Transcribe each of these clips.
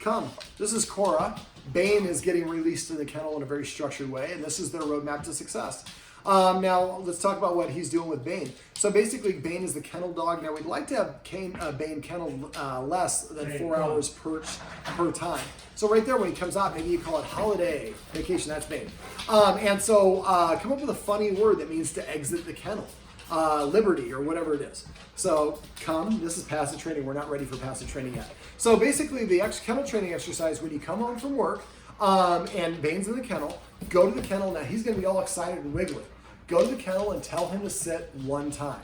come. This is Cora. Bane is getting released in the kennel in a very structured way, and this is their roadmap to success. Now, let's talk about what he's doing with Bane. So basically, Bane is the kennel dog. Now, we'd like to have Bane kennel less than 4 hours per time. So right there, when he comes out, maybe you call it holiday, vacation, that's Bane. And so come up with a funny word that means to exit the kennel. Liberty or whatever it is. So come, this is passive training. We're not ready for passive training yet. So basically the kennel training exercise, when you come home from work and Bane's in the kennel, go to the kennel. Now he's going to be all excited and wiggly. Go to the kennel and tell him to sit one time.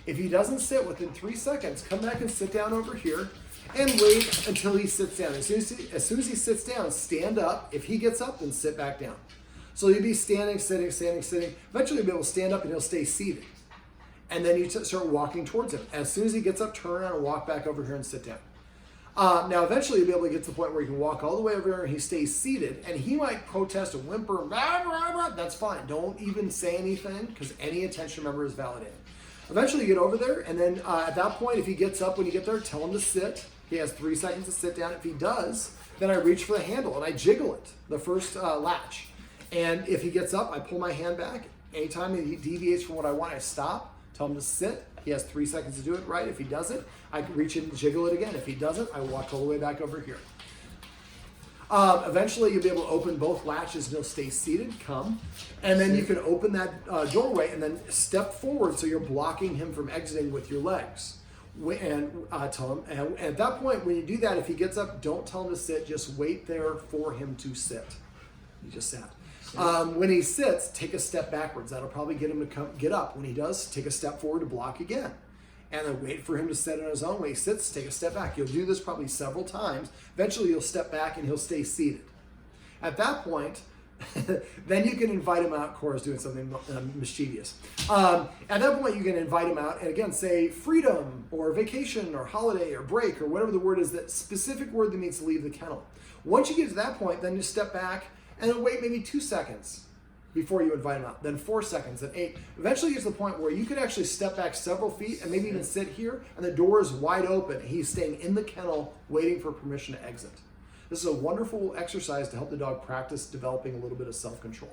If he doesn't sit within 3 seconds, come back and sit down over here and wait until he sits down. As soon as he sits down, stand up. If he gets up, then sit back down. So you'll be standing, sitting, standing, sitting. Eventually you'll be able to stand up and he'll stay seated. And then you start walking towards him. As soon as he gets up, turn around and walk back over here and sit down. Now, eventually you'll be able to get to the point where you can walk all the way over here and he stays seated, and he might protest and whimper, blah, blah, blah. That's fine. Don't even say anything, because any attention member is validated. Eventually you get over there, and then at that point, if he gets up when you get there, tell him to sit. He has 3 seconds to sit down. If he does, then I reach for the handle and I jiggle it, the first latch. And if he gets up, I pull my hand back. Anytime he deviates from what I want, I stop. Tell him to sit. He has 3 seconds to do it right. If he doesn't, I reach in and jiggle it again. If he doesn't, I walk all the way back over here. Eventually, you'll be able to open both latches and he'll stay seated, come. And then you can open that doorway and then step forward so you're blocking him from exiting with your legs. And tell him, and at that point, when you do that, if he gets up, don't tell him to sit. Just wait there for him to sit. He just sat. When he sits, take a step backwards. That'll probably get him to get up. When he does, take a step forward to block again. And then wait for him to sit on his own. When he sits, take a step back. You'll do this probably several times. Eventually, you'll step back and he'll stay seated. At that point, then you can invite him out. Cora's doing something mischievous. At that point, you can invite him out and again say freedom or vacation or holiday or break or whatever the word is, that specific word that means to leave the kennel. Once you get to that point, then you step back and then wait maybe 2 seconds before you invite him out, then 4 seconds, then 8. Eventually you get to the point where you could actually step back several feet and maybe even sit here, and the door is wide open. He's staying in the kennel waiting for permission to exit. This is a wonderful exercise to help the dog practice developing a little bit of self-control.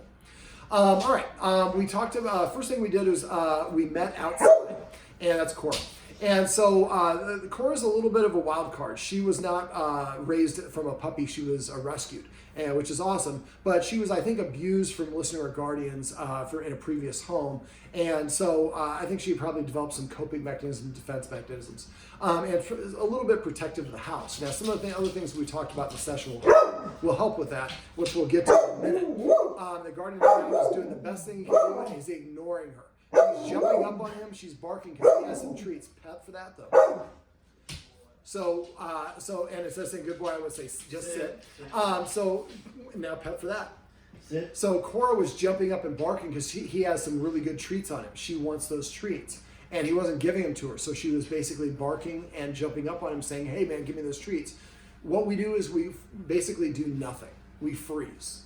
All right, we talked about, first thing we did was we met outside, and that's Cora. And so Cora's a little bit of a wild card. She was not raised from a puppy. She was rescued, which is awesome. But she was, I think, abused from listener or guardians in a previous home. And so I think she probably developed some coping mechanisms, defense mechanisms, and a little bit protective of the house. Now, some of the other things we talked about in the session will help with that, which we'll get to in a minute. The guardian is doing the best thing he can do, and he's ignoring her. She's jumping up on him. She's barking because he has some treats. Pet for that, though. So and it says saying good boy, I would say just sit. So now pet for that. Sit. So Cora was jumping up and barking because he has some really good treats on him. She wants those treats. And he wasn't giving them to her. So she was basically barking and jumping up on him saying, hey man, give me those treats. What we do is we basically do nothing. We freeze.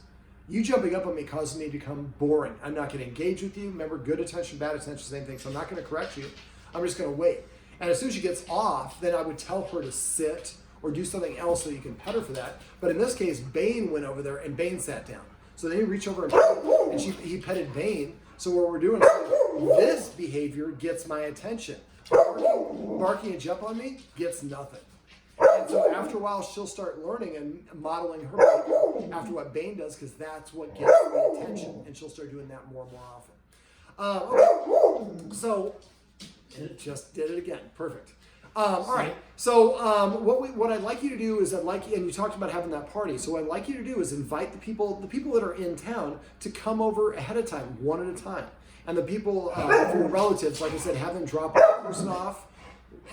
You jumping up on me causes me to become boring. I'm not going to engage with you. Remember, good attention, bad attention, same thing. So I'm not going to correct you. I'm just going to wait. And as soon as she gets off, then I would tell her to sit or do something else so you can pet her for that. But in this case, Bane went over there and Bane sat down. So then you reach over and he petted Bane. So what we're doing is this behavior gets my attention. Barking and jump on me gets nothing. And so after a while, she'll start learning and modeling her behavior after what Bane does, because that's what gets the attention, and she'll start doing that more and more often. Okay, so it just did it again. Perfect. All right. So what I'd like you to do is and you talked about having that party. So what I'd like you to do is invite the people that are in town to come over ahead of time, one at a time, and the people for your relatives, like I said, have them drop one person off.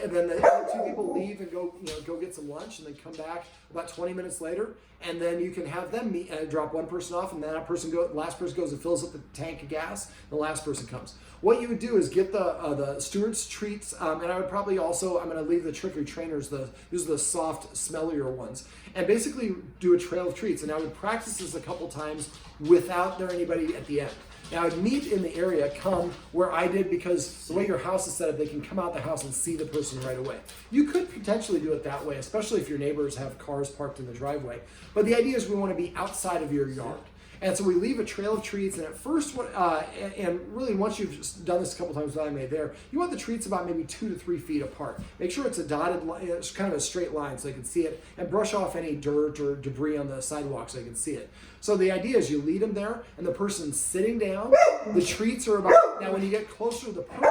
And then the other 2 people leave and go get some lunch, and then come back about 20 minutes later, and then you can have them meet and drop one person off, and then last person goes and fills up the tank of gas, and the last person comes. What you would do is get the steward's treats, and I would probably also, I'm going to leave the trickery trainers, these are the soft, smellier ones, and basically do a trail of treats. And I would practice this a couple times without there anybody at the end. Now, I'd meet in the area, come where I did, because the way your house is set up, they can come out the house and see the person right away. You could potentially do it that way, especially if your neighbors have cars parked in the driveway. But the idea is we want to be outside of your yard. And so we leave a trail of treats, and at first, and really once you've just done this a couple times that I made there, you want the treats about maybe 2 to 3 feet apart. Make sure it's a dotted line, it's kind of a straight line so they can see it, and brush off any dirt or debris on the sidewalk so they can see it. So the idea is you lead them there, and the person's sitting down. The treats are about, now when you get closer to the person,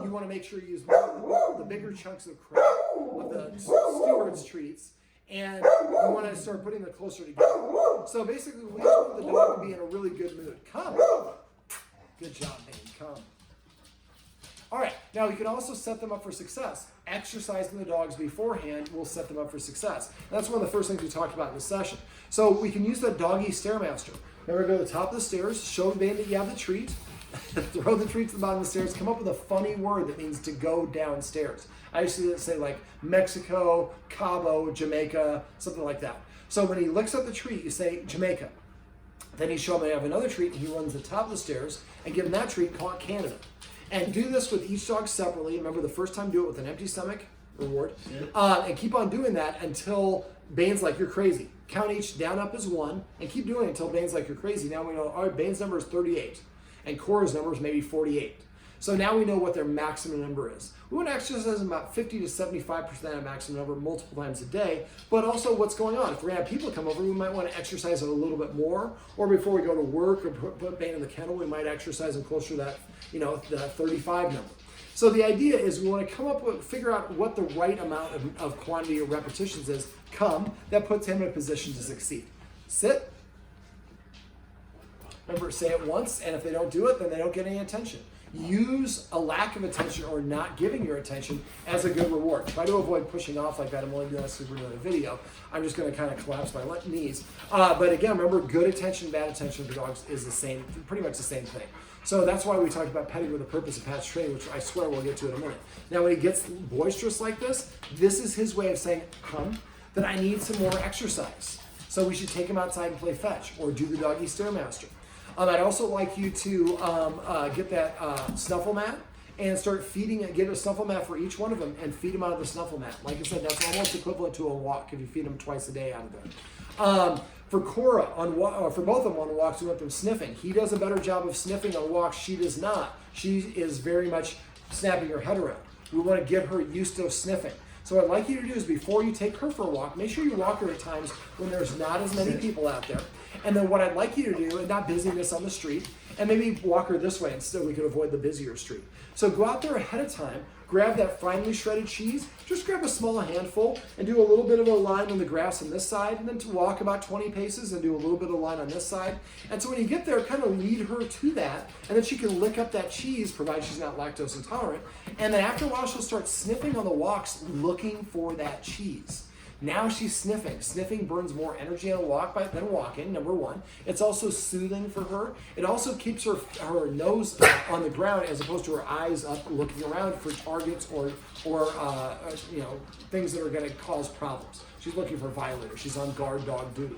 you want to make sure you use the bigger chunks of crap of the steward's treats. And you want to start putting them closer together. So basically, we just want the dog to be in a really good mood. Come. Good job, Bane. Come. All right. Now, we can also set them up for success. Exercising the dogs beforehand will set them up for success. And that's one of the first things we talked about in this session. So we can use the doggy stairmaster. Remember, go to the top of the stairs, show Bane that you have the treat, throw the treat to the bottom of the stairs, come up with a funny word that means to go downstairs. I used to say like Mexico, Cabo, Jamaica, something like that. So when he licks up the treat, you say Jamaica. Then you show him I have another treat, and he runs the top of the stairs and give him that treat, call it Canada. And do this with each dog separately. Remember, the first time do it with an empty stomach, reward. And keep on doing that until Bane's like, you're crazy. Count each down up as 1, and keep doing it until Bane's like, you're crazy. Now we know, all right, Bane's number is 38, and Cora's number is maybe 48. So now we know what their maximum number is. We want to exercise about 50 to 75% of maximum number multiple times a day, but also what's going on. If we're going to have people come over, we might want to exercise it a little bit more, or before we go to work or put Bane in the kennel, we might exercise him closer to that, the 35 number. So the idea is we want to come up with, figure out what the right amount of quantity or repetitions is, that puts him in a position to succeed. Sit. Remember, say it once, and if they don't do it, then they don't get any attention. Use a lack of attention or not giving your attention as a good reward. Try to avoid pushing off like that. I'm only doing this because we're doing a video. I'm just going to kind of collapse my knees. But again, remember, good attention, bad attention for dogs is the same, pretty much the same thing. So that's why we talked about petting with a purpose and patch training, which I swear we'll get to in a minute. Now, when he gets boisterous like this is his way of saying, that I need some more exercise. So we should take him outside and play fetch or do the doggy stairmaster. I'd also like you to get that snuffle mat and start feeding it. Get a snuffle mat for each one of them and feed them out of the snuffle mat. Like I said, that's almost equivalent to a walk if you feed them twice a day out of there. For Cora, for both of them on walks, we want them sniffing. He does a better job of sniffing on walks. She does not. She is very much snapping her head around. We want to get her used to sniffing. So what I'd like you to do is before you take her for a walk, make sure you walk her at times when there's not as many people out there. And then what I'd like you to do, and not busyness on the street, and maybe walk her this way instead, we could avoid the busier street. So go out there ahead of time, grab that finely shredded cheese, just grab a small handful and do a little bit of a line on the grass on this side, and then to walk about 20 paces and do a little bit of a line on this side. And so when you get there, kind of lead her to that, and then she can lick up that cheese, provided she's not lactose intolerant. And then after a while, she'll start sniffing on the walks, looking for that cheese. Now she's sniffing. Sniffing burns more energy on a walk than walking, number one. It's also soothing for her. It also keeps her nose on the ground as opposed to her eyes up looking around for targets or things that are going to cause problems. She's looking for violators. She's on guard dog duty.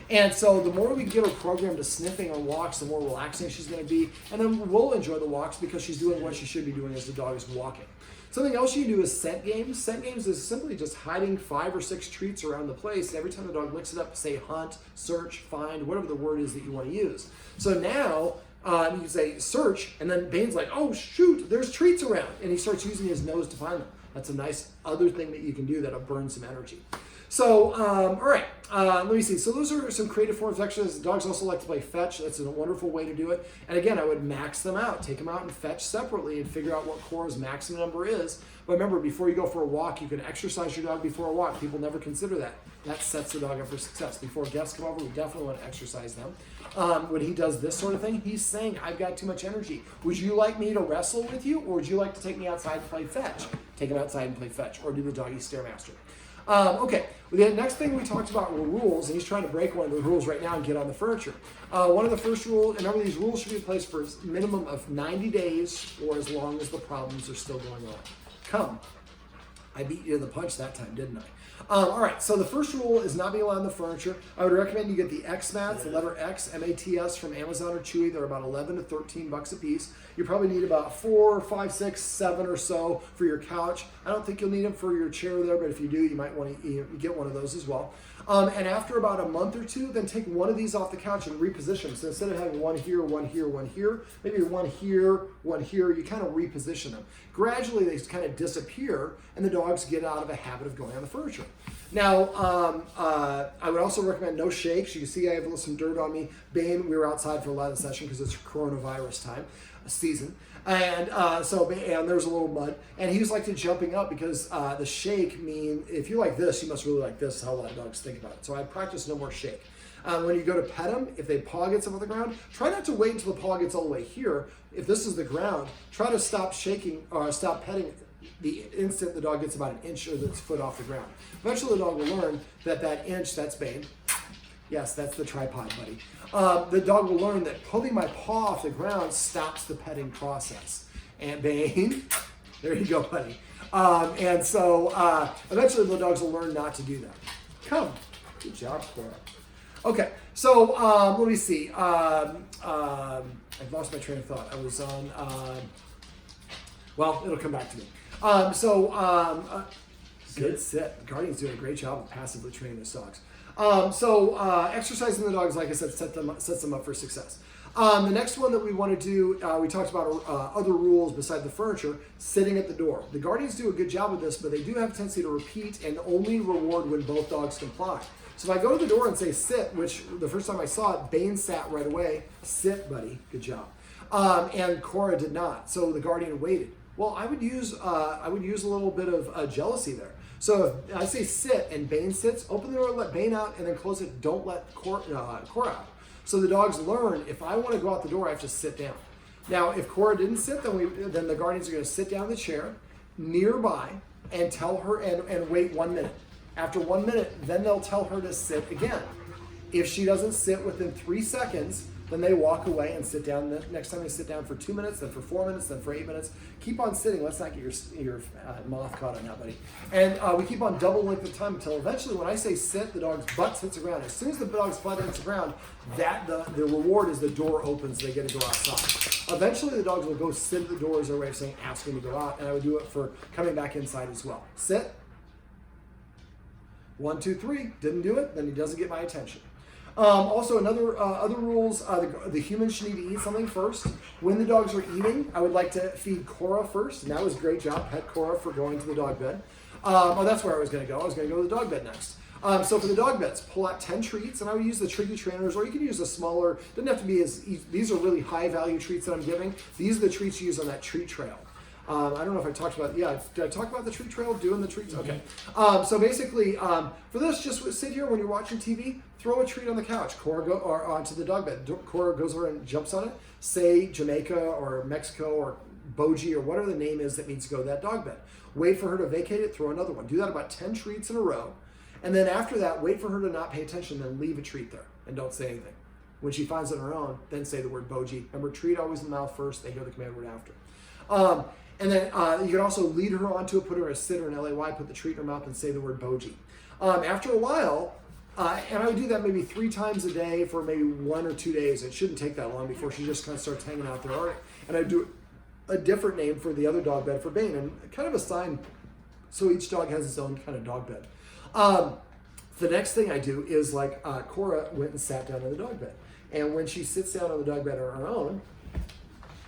And so the more we get her programmed to sniffing on walks, the more relaxing she's going to be. And then we'll enjoy the walks because she's doing what she should be doing as the dog is walking. Something else you can do is scent games. Scent games is simply just hiding 5 or 6 treats around the place. And every time the dog licks it up, say hunt, search, find, whatever the word is that you want to use. So now you can say search, and then Bane's like, oh shoot, there's treats around. And he starts using his nose to find them. That's a nice other thing that you can do that'll burn some energy. So, all right, let me see. So those are some creative forms of exercise. Dogs also like to play fetch. That's a wonderful way to do it. And again, I would max them out. Take them out and fetch separately and figure out what Cora's maximum number is. But remember, before you go for a walk, you can exercise your dog before a walk. People never consider that. That sets the dog up for success. Before guests come over, we definitely want to exercise them. When he does this sort of thing, he's saying, I've got too much energy. Would you like me to wrestle with you, or would you like to take me outside and play fetch? Take him outside and play fetch, or do the doggy stairmaster. Okay, the next thing we talked about were rules, and he's trying to break one of the rules right now and get on the furniture. One of the first rules, and remember these rules should be in place for a minimum of 90 days or as long as the problems are still going on. Come. I beat you to the punch that time, didn't I? All right, so the first rule is not being allowed in the furniture. I would recommend you get the X mats, the letter X, M-A-T-S from Amazon or Chewy. They're about 11 to 13 bucks a piece. You probably need about 4, 5, 6, 7 or so for your couch. I don't think you'll need them for your chair there, but if you do, you might want to get one of those as well. And after about a month or two, then take one of these off the couch and reposition them. So instead of having one here, one here, one here, maybe one here, you kind of reposition them. Gradually, they kind of disappear, and the dogs get out of a habit of going on the furniture. Now, I would also recommend no shakes. You can see I have some dirt on me. Bane, we were outside for a lot of the session because it's coronavirus time, season. And and there's a little mud. And he was like to jumping up because the shake if you like this, you must really like this, how a lot of dogs think about it. So I practice no more shake. When you go to pet them, if they paw gets up on the ground, try not to wait until the paw gets all the way here. If this is the ground, try to stop shaking or stop petting the instant the dog gets about an inch or its foot off the ground. Eventually the dog will learn that inch, that's Bane. Yes, that's the tripod, buddy. The dog will learn that pulling my paw off the ground stops the petting process. And Bane, there you go, buddy. Eventually the dogs will learn not to do that. Come. Good job, Cora. Okay, so let me see. I've lost my train of thought. I was on, well, it'll come back to me. Good sit. Guardian's doing a great job of passively training those dogs. Exercising the dogs, like I said, sets them up for success. The next one that we want to do, we talked about other rules beside the furniture, sitting at the door. The Guardians do a good job of this, but they do have a tendency to repeat and only reward when both dogs comply. So if I go to the door and say sit, which the first time I saw it, Bane sat right away. Sit, buddy. Good job. And Cora did not. So the Guardian waited. Well, I would use a little bit of jealousy there. So if I say sit and Bane sits, open the door, let Bane out, and then close it. Don't let Cora out. So the dogs learn, if I want to go out the door, I have to sit down. Now, if Cora didn't sit, then the Guardians are going to sit down in the chair nearby and tell her and wait 1 minute. After 1 minute, then they'll tell her to sit again. If she doesn't sit within 3 seconds, then they walk away and sit down. The next time they sit down for 2 minutes, then for 4 minutes, then for 8 minutes. Keep on sitting. Let's not get your moth caught on that, buddy. And we keep on double length of time until eventually when I say sit, the dog's butt hits the ground. As soon as the dog's butt hits the ground, the reward is the door opens. They get to go outside. Eventually the dogs will go sit at the door as their way of saying, asking to go out. And I would do it for coming back inside as well. Sit. 1, 2, 3. Didn't do it, then he doesn't get my attention. Also, other rules, the humans should need to eat something first. When the dogs are eating, I would like to feed Cora first, and that was a great job, pet Cora, for going to the dog bed. That's where I was going to go. I was going to go to the dog bed next. So for the dog beds, pull out 10 treats, and I would use the tricky trainers, or you can use a smaller, doesn't have to be these are really high value treats that I'm giving. These are the treats you use on that treat trail. I don't know if I talked about, did I talk about the treat trail, doing the treats? Okay. So basically, for this, just sit here when you're watching TV, throw a treat on the couch, or onto the dog bed. Cora goes over and jumps on it. Say Jamaica or Mexico or Boji or whatever the name is that needs to go to that dog bed. Wait for her to vacate it, throw another one. Do that about 10 treats in a row. And then after that, wait for her to not pay attention, then leave a treat there and don't say anything. When she finds it on her own, then say the word Boji. Remember, treat always in the mouth first, they hear the command word after. And then you can also lead her onto it, put her as sit or an LAY, put the treat in her mouth and say the word Boji. After a while, and I would do that maybe 3 times a day for maybe 1 or 2 days. It shouldn't take that long before she just kind of starts hanging out there. And I do a different name for the other dog bed for Bane, and kind of assign so each dog has its own kind of dog bed. The next thing I do is like Cora went and sat down in the dog bed. And when she sits down on the dog bed on her own,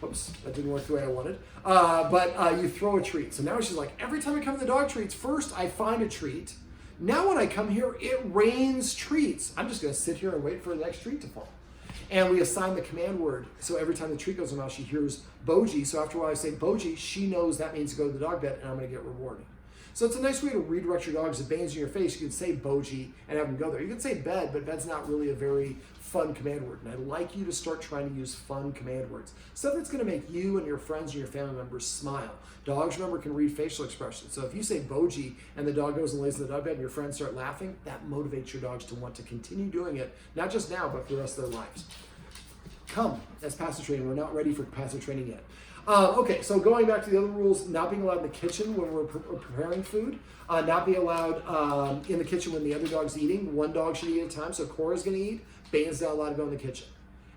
oops, that didn't work the way I wanted. But you throw a treat. So now she's like, every time I come to the dog treats, first I find a treat. Now when I come here, it rains treats. I'm just going to sit here and wait for the next treat to fall. And we assign the command word. So every time the treat goes in her mouth, she hears Boji. So after a while I say Boji, she knows that means to go to the dog bed and I'm going to get rewarded. So it's a nice way to redirect your dogs. If Bane's in your face, you can say Boji and have them go there. You can say bed, but bed's not really a very fun command word. And I'd like you to start trying to use fun command words. Stuff that's going to make you and your friends and your family members smile. Dogs, remember, can read facial expressions. So if you say Boji and the dog goes and lays in the dog bed and your friends start laughing, that motivates your dogs to want to continue doing it, not just now, but for the rest of their lives. Come, that's passive training. We're not ready for passive training yet. Okay, so going back to the other rules, not being allowed in the kitchen when we're preparing food, not being allowed in the kitchen when the other dog's eating. One dog should eat at a time, so Cora's going to eat. Bane's not allowed to go in the kitchen,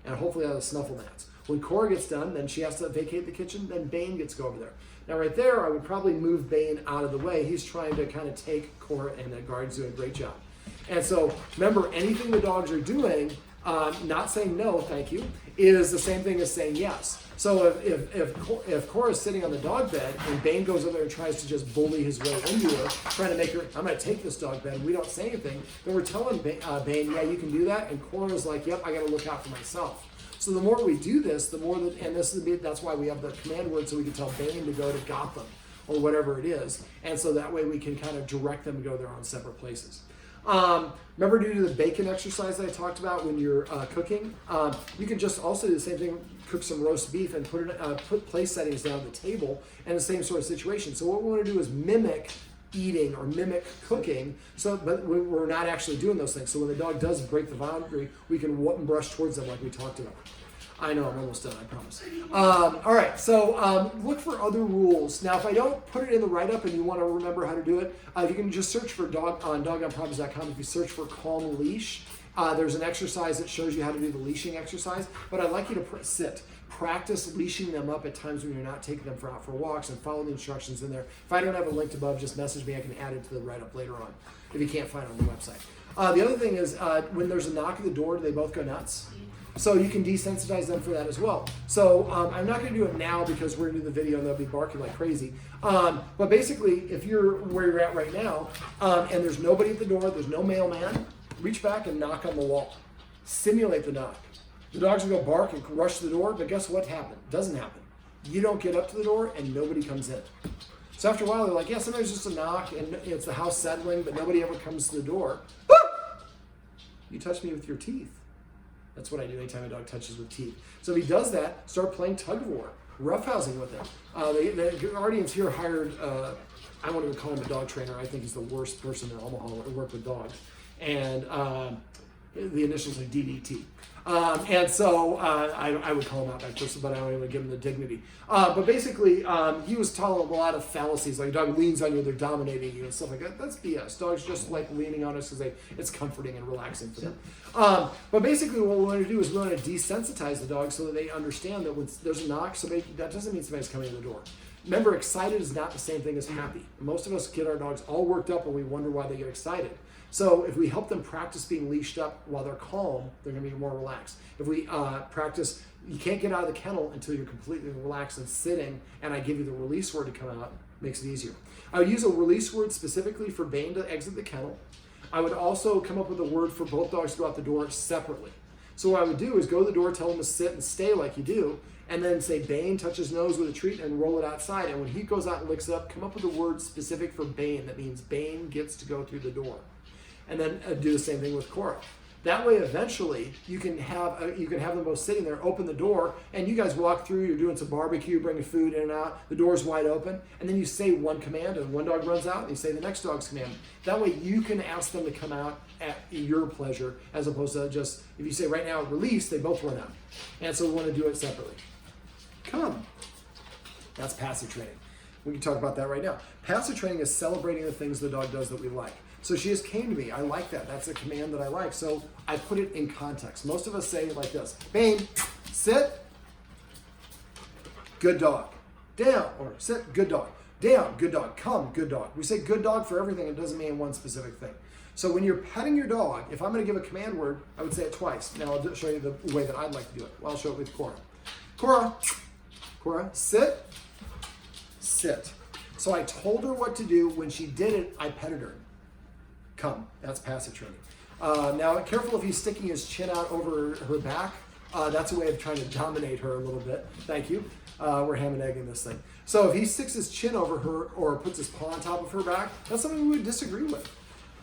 and hopefully out of snuffle mats. When Cora gets done, then she has to vacate the kitchen, then Bane gets to go over there. Now right there, I would probably move Bane out of the way. He's trying to kind of take Cora, and the guard's doing a great job. And so remember, anything the dogs are doing, not saying no, thank you, is the same thing as saying yes. So if Cora's sitting on the dog bed and Bane goes over there and tries to just bully his way into her, trying to make her, I'm going to take this dog bed, and we don't say anything, then we're telling Bane, yeah, you can do that, and Cora's like, yep, I got to look out for myself. So the more we do this, the more that, and that's why we have the command word, so we can tell Bane to go to Gotham or whatever it is, and so that way we can kind of direct them to go their own separate places. Remember to do the bacon exercise that I talked about when you're cooking? You can just also do the same thing, cook some roast beef and put place settings down at the table, and the same sort of situation. So what we want to do is mimic eating or mimic cooking, but we're not actually doing those things. So when the dog does break the boundary, we can brush towards them like we talked about. I know, I'm almost done, I promise. All right, so look for other rules. Now, if I don't put it in the write-up and you want to remember how to do it, you can just search for on dogonprobs.com. If you search for calm leash, there's an exercise that shows you how to do the leashing exercise, but I'd like you to sit. Practice leashing them up at times when you're not taking them out for walks, and follow the instructions in there. If I don't have it linked above, just message me. I can add it to the write-up later on if you can't find it on the website. The other thing is when there's a knock at the door, do they both go nuts? So you can desensitize them for that as well. So I'm not going to do it now because we're going to do the video and they'll be barking like crazy. But basically, if you're where you're at right now and there's nobody at the door, there's no mailman, reach back and knock on the wall. Simulate the knock. The dogs will go bark and rush to the door, but guess what happened? Doesn't happen. You don't get up to the door and nobody comes in. So after a while, they're like, yeah, sometimes just a knock and it's the house settling, but nobody ever comes to the door. You touch me with your teeth. That's what I do anytime a dog touches with teeth. So if he does that, start playing tug of war, roughhousing with him. The Guardians here hired, I won't even call him a dog trainer. I think he's the worst person in Omaha to work with dogs. And the initials are DDT. And so I would call him out that person, but I don't even give him the dignity. But basically, he was telling a lot of fallacies, like a dog leans on you, they're dominating you and stuff like that. That's BS. Dogs just like leaning on us because it's comforting and relaxing for them. But basically what we want to do is we want to desensitize the dog so that they understand that when there's a knock, that doesn't mean somebody's coming to the door. Remember, excited is not the same thing as happy. Most of us get our dogs all worked up and we wonder why they get excited. So if we help them practice being leashed up while they're calm, they're going to be more relaxed. If we practice, you can't get out of the kennel until you're completely relaxed and sitting, and I give you the release word to come out, makes it easier. I would use a release word specifically for Bane to exit the kennel. I would also come up with a word for both dogs to go out the door separately. So what I would do is go to the door, tell them to sit and stay like you do, and then say Bane, touch his nose with a treat and roll it outside. And when he goes out and licks it up, come up with a word specific for Bane. That means Bane gets to go through the door. And then do the same thing with Cora. That way, eventually, you can have them both sitting there, open the door, and you guys walk through, you're doing some barbecue, bringing food in and out, the door's wide open, and then you say one command, and one dog runs out, and you say the next dog's command. That way, you can ask them to come out at your pleasure, as opposed to just, if you say right now, release, they both run out. And so we want to do it separately. Come. That's passive training. We can talk about that right now. Passive training is celebrating the things the dog does that we like. So she just came to me. I like that. That's a command that I like. So I put it in context. Most of us say it like this. Bane, sit, good dog. Down, or sit, good dog. Down, good dog. Come, good dog. We say good dog for everything. It doesn't mean one specific thing. So when you're petting your dog, if I'm going to give a command word, I would say it twice. Now I'll show you the way that I'd like to do it. Well, I'll show it with Cora. Cora, sit, sit. So I told her what to do. When she did it, I petted her. Come. That's passive training. Now, careful if he's sticking his chin out over her back. That's a way of trying to dominate her a little bit. Thank you. We're ham and egging this thing. So if he sticks his chin over her or puts his paw on top of her back, that's something we would disagree with.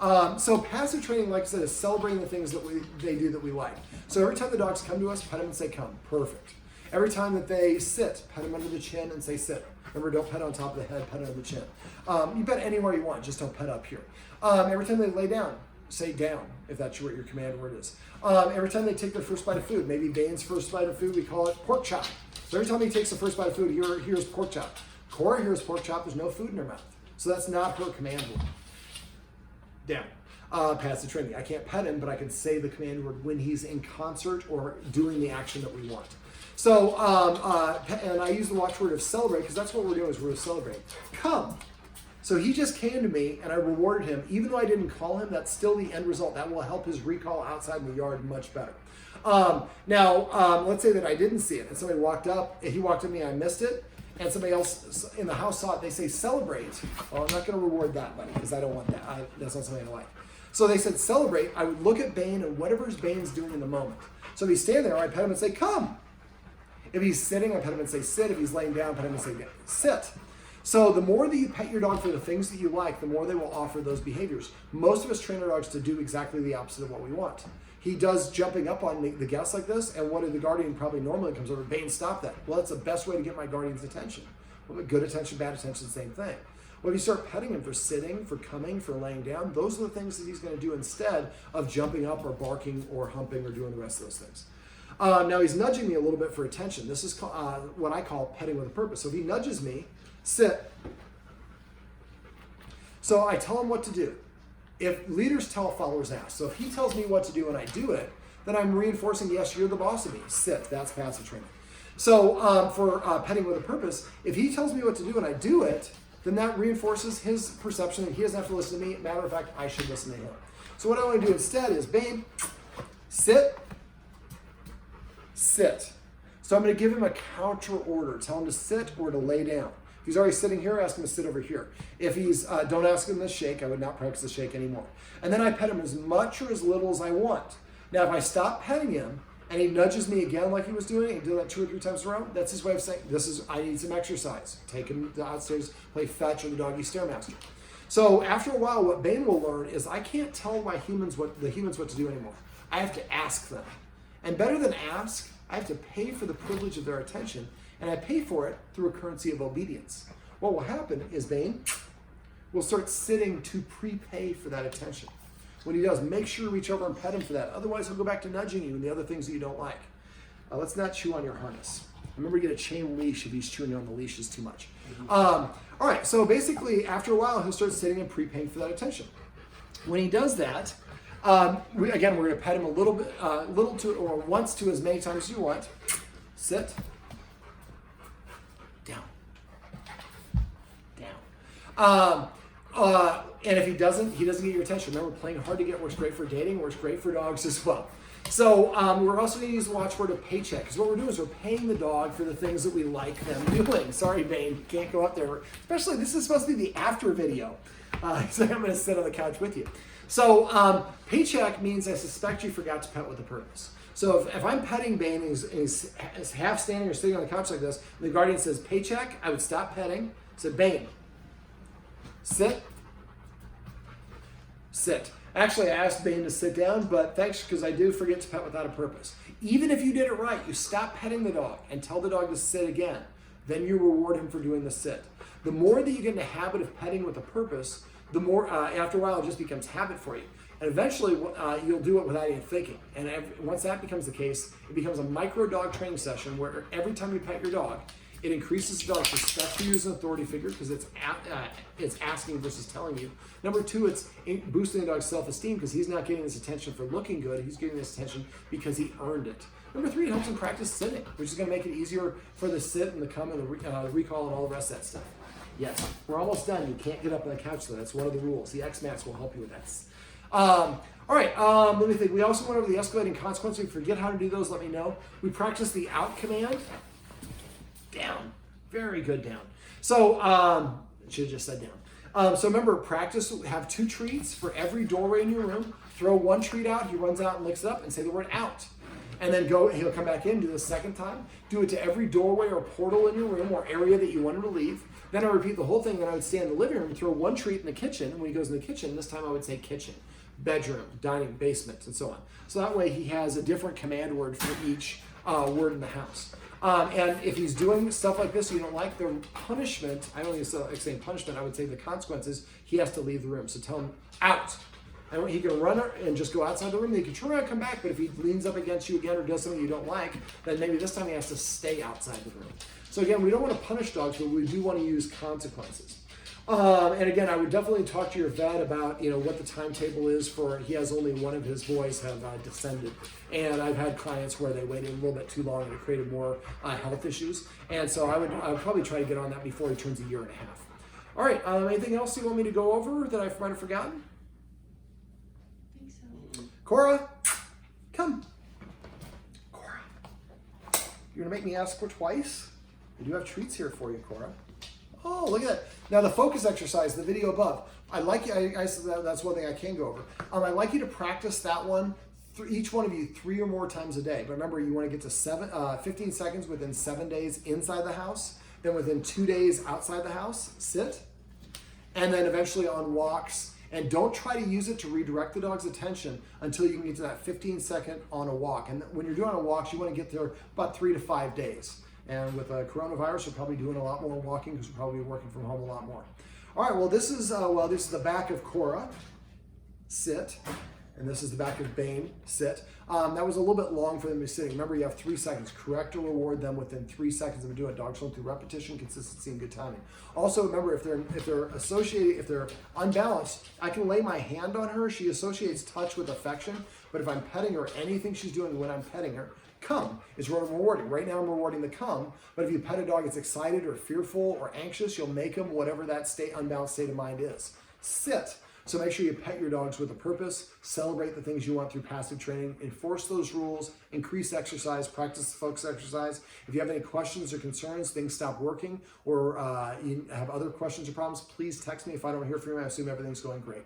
So passive training, like I said, is celebrating the things that they do that we like. So every time the dogs come to us, pet them and say come. Perfect. Every time that they sit, pet them under the chin and say sit. Remember, don't pet on top of the head, pet under the chin. You pet anywhere you want, just don't pet up here. Every time they lay down, say down, if that's what your command word is. Every time they take their first bite of food, maybe Bane's first bite of food, we call it pork chop. So every time he takes the first bite of food, here's pork chop. Cora hears pork chop, there's no food in her mouth. So that's not her command word. Down. Passive training. I can't pet him, but I can say the command word when he's in concert or doing the action that we want. So, and I use the watchword of celebrate because that's what we're doing is we're celebrating. Come. So he just came to me and I rewarded him. Even though I didn't call him, that's still the end result. That will help his recall outside in the yard much better. Now, let's say that I didn't see it and somebody walked up, he walked up to me, I missed it, and somebody else in the house saw it, they say celebrate. Well, I'm not going to reward that, buddy, because I don't want that. That's not something I like. So they said celebrate. I would look at Bane and whatever Bane's doing in the moment. So if he's standing there, I pet him and say, come. If he's sitting, I pet him and say, sit. If he's laying down, I pet him and say, sit. So the more that you pet your dog for the things that you like, the more they will offer those behaviors. Most of us train our dogs to do exactly the opposite of what we want. He does jumping up on the guests like this, and what did the guardian probably normally comes over? Bane, stop that. Well, that's the best way to get my guardian's attention. Well, good attention, bad attention, same thing. Well, if you start petting him for sitting, for coming, for laying down, those are the things that he's going to do instead of jumping up or barking or humping or doing the rest of those things. Now he's nudging me a little bit for attention. This is what I call petting with a purpose. So if he nudges me, sit. So I tell him what to do. If leaders tell, followers ask. So if he tells me what to do and I do it, then I'm reinforcing, yes, you're the boss of me. Sit. That's passive training. So for petting with a purpose, if he tells me what to do and I do it, then that reinforces his perception that he doesn't have to listen to me. Matter of fact, I should listen to him. So what I want to do instead is, Bane, sit, sit. So I'm going to give him a counter order. Tell him to sit or to lay down. If he's already sitting here, ask him to sit over here. If he's, don't ask him to shake. I would not practice the shake anymore. And then I pet him as much or as little as I want. Now, if I stop petting him and he nudges me again like he was doing, and do that 2 or 3 times in a row, that's his way of saying, I need some exercise. Take him downstairs, play fetch or the doggy stairmaster. So after a while, what Bane will learn is I can't tell the humans what to do anymore. I have to ask them. And better than ask, I have to pay for the privilege of their attention, and I pay for it through a currency of obedience. What will happen is Bane will start sitting to prepay for that attention. When he does, make sure you reach over and pet him for that. Otherwise, he'll go back to nudging you and the other things that you don't like. Let's not chew on your harness. Remember to get a chain leash if he's chewing on the leashes too much. All right, so basically, after a while, he'll start sitting and prepaying for that attention. When he does that, we're going to pet him a little bit, or once to as many times as you want. Sit. Down. Down. And if he doesn't get your attention. Remember, playing hard to get works great for dating, works great for dogs as well. So we're also going to use the watchword of paycheck, because what we're doing is we're paying the dog for the things that we like them doing. Sorry, Bane, can't go up there. Especially, this is supposed to be the after video. So I'm going to sit on the couch with you. So paycheck means I suspect you forgot to pet with a purpose. So if I'm petting Bane and he's half standing or sitting on the couch like this, and the guardian says paycheck, I would stop petting, say, Bane, sit, sit. Actually, I asked Bane to sit down, but thanks, because I do forget to pet without a purpose. Even if you did it right, you stop petting the dog and tell the dog to sit again, then you reward him for doing the sit. The more that you get in the habit of petting with a purpose, the more, after a while, it just becomes habit for you. And eventually, you'll do it without even thinking. And once that becomes the case, it becomes a micro dog training session where every time you pet your dog, it increases the dog's respect for you as an authority figure because it's asking versus telling you. Number 2, it's boosting the dog's self-esteem because he's not getting this attention for looking good. He's getting this attention because he earned it. Number 3, it helps him practice sitting, which is going to make it easier for the sit and the come and the recall and all the rest of that stuff. Yes, we're almost done. You can't get up on the couch though. That's one of the rules. The X-Mats will help you with that. All right, let me think. We also went over the escalating consequences. If you forget how to do those, let me know. We practiced the out command. Down. Very good, down. So, should have just said down. So remember, practice, have 2 treats for every doorway in your room. Throw 1 treat out, he runs out and licks it up and say the word out. And then he'll come back in, do the second time. Do it to every doorway or portal in your room or area that you want him to leave. Then I repeat the whole thing, then I would stay in the living room, throw 1 treat in the kitchen, and when he goes in the kitchen, this time I would say kitchen, bedroom, dining, basement, and so on. So that way he has a different command word for each word in the house. And if he's doing stuff like this you don't like, the punishment, I don't even say punishment, I would say the consequences, he has to leave the room. So tell him out. And he can run and just go outside the room. He can turn around and come back, but if he leans up against you again or does something you don't like, then maybe this time he has to stay outside the room. So again, we don't want to punish dogs, but we do want to use consequences. And again, I would definitely talk to your vet about, what the timetable is for, he has only one of his boys have descended. And I've had clients where they waited a little bit too long and it created more health issues. And so I would probably try to get on that before he turns a year and a half. All right, anything else you want me to go over that I might have forgotten? I think so. Cora, come. Cora, you're gonna make me ask her twice? I do have treats here for you, Cora. Oh, look at that. Now the focus exercise, the video above. I like you, I said that's one thing I can go over. I'd like you to practice that one, each one of you 3 or more times a day. But remember, you want to get to 15 seconds within 7 days inside the house, then within 2 days outside the house, sit, and then eventually on walks. And don't try to use it to redirect the dog's attention until you can get to that 15-second on a walk. And when you're doing on walks, you want to get there about 3 to 5 days. And with coronavirus, we're probably doing a lot more walking because we're probably working from home a lot more. All right, well, this is the back of Cora, sit, and this is the back of Bane, sit. That was a little bit long for them to be sitting. Remember, you have 3 seconds. Correct or reward them within 3 seconds of doing it. Dogs learn through repetition, consistency, and good timing. Also, remember, if they're unbalanced, I can lay my hand on her. She associates touch with affection, but if I'm petting her, anything she's doing when I'm petting her, come is what I'm rewarding. Right now I'm rewarding the come, but if you pet a dog that's excited or fearful or anxious, you'll make them whatever that unbalanced state of mind is. Sit. So make sure you pet your dogs with a purpose, celebrate the things you want through passive training, enforce those rules, increase exercise, practice the focus exercise. If you have any questions or concerns, things stop working, or you have other questions or problems, please text me. If I don't hear from you, I assume everything's going great.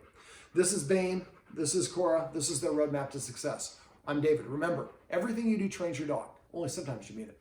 This is Bane, this is Cora, this is the roadmap to success. I'm David. Remember, everything you do trains your dog. Only sometimes you mean it.